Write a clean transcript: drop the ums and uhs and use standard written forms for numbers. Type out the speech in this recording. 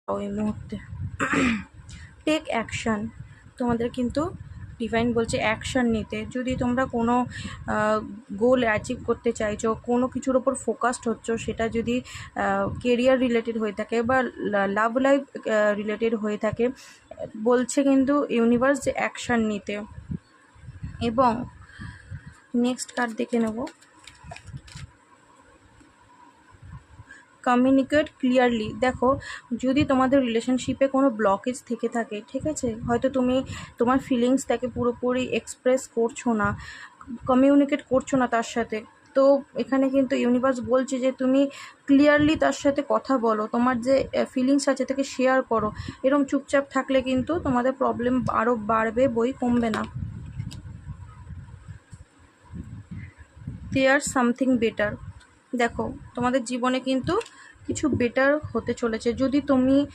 এই মুহূর্তে take action. তোমাদের কিন্তু ডিভাইন বলছে অ্যাকশান নিতে। যদি তোমরা কোনো গোল অ্যাচিভ করতে চাইছো, কোনো কিছুর ওপর ফোকাসড হচ্ছ, সেটা যদি কেরিয়ার রিলেটেড হয়ে থাকে বা লাভ লাইফ রিলেটেড হয়ে থাকে, বলছে কিন্তু ইউনিভার্স যে অ্যাকশান নিতে। এবং নেক্সট কার্ড দেখে নেব, কমিউনিকেট ক্লিয়ারলি। দেখো, যদি তোমাদের রিলেশনশিপে কোনো ব্লকেজ থেকে থাকে, ঠিক আছে, হয়তো তুমি তোমার ফিলিংসটাকে পুরোপুরি এক্সপ্রেস করছো না, কমিউনিকেট করছো না তার সাথে, তো এখানে কিন্তু ইউনিভার্স বলছে যে তুমি ক্লিয়ারলি তার সাথে কথা বলো, তোমার যে ফিলিংস আছে তাকে শেয়ার করো। এরকম চুপচাপ থাকলে কিন্তু তোমাদের প্রবলেম আরও বাড়বে, কমবে না। There something better. দেখো, তোমাদের জীবনে কিন্তু কিছু বেটার হতে চলেছে। যদি তুমি